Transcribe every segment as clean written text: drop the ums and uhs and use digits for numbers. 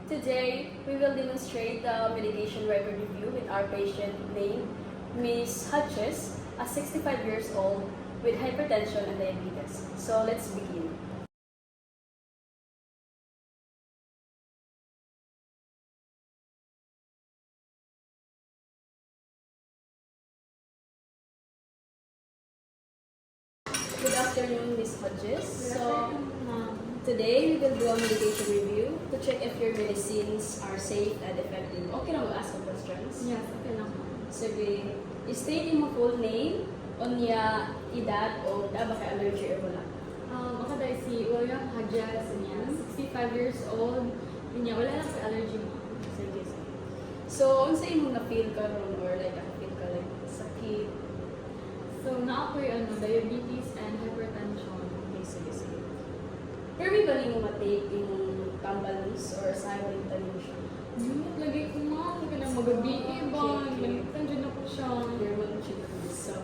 Today, we will demonstrate the medication record review with our patient named Miss Hutches, a 65 years old with hypertension and diabetes. So let's begin. Good afternoon, Miss Hodges. Today we will do a medication review to check if your medicines are safe and effective. Okay lang mag-ask of questions? Yes, okay lang. Sabi, state mo full name, unya, edad, o da ba kay allergy or wala? Ako dahil si William Hodges, niya, 65 years old, niya, wala lang sa allergy mo. Sige, sige. So, unsa imong na-feel ka ron or like na-feel ka like sakit? So, na-ako'y diabetes and hypertension. Okay, sige, sige. Pero may ba nimo matake yung tambalins or silent tanin siya? Yun, lagi ko nga, lagi lang magabi, ba? Okay. Balikan dyan ako siya. German chickens. So,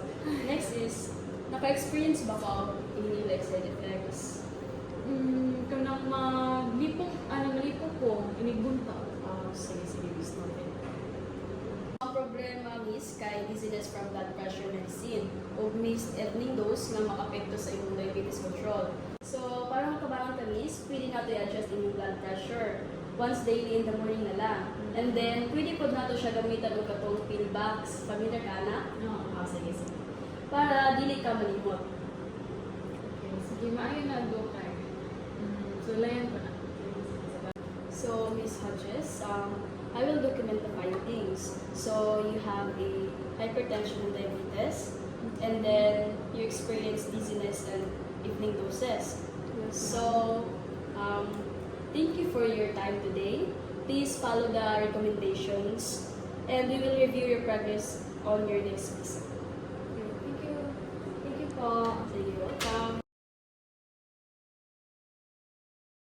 next is, naka-experience ba ka of any like side effects? Kanang malipong ko, inigbunta. Sige, sige, Miss Norbert. Ang problema, Miss, kay dizziness from blood pressure medicine o missed evening dose na makapekto sa imong diabetes control. So, para makabangon ka, Miss, pwede nato i-adjust imong blood pressure once daily in the morning na lang. And then, pwede po nato siya gamitan o katong pill box. Familiar ka na? Sige, sige. Para dili ka malimot. Okay, sige, maayo na, doktor. So, layan ko na. So, Miss Hodges, I will document the findings. So, you have a hypertension and diabetes, and then you experience dizziness and evening doses. So, thank you for your time today. Please follow the recommendations, and we will review your progress on your next visit. Thank you. Thank you po.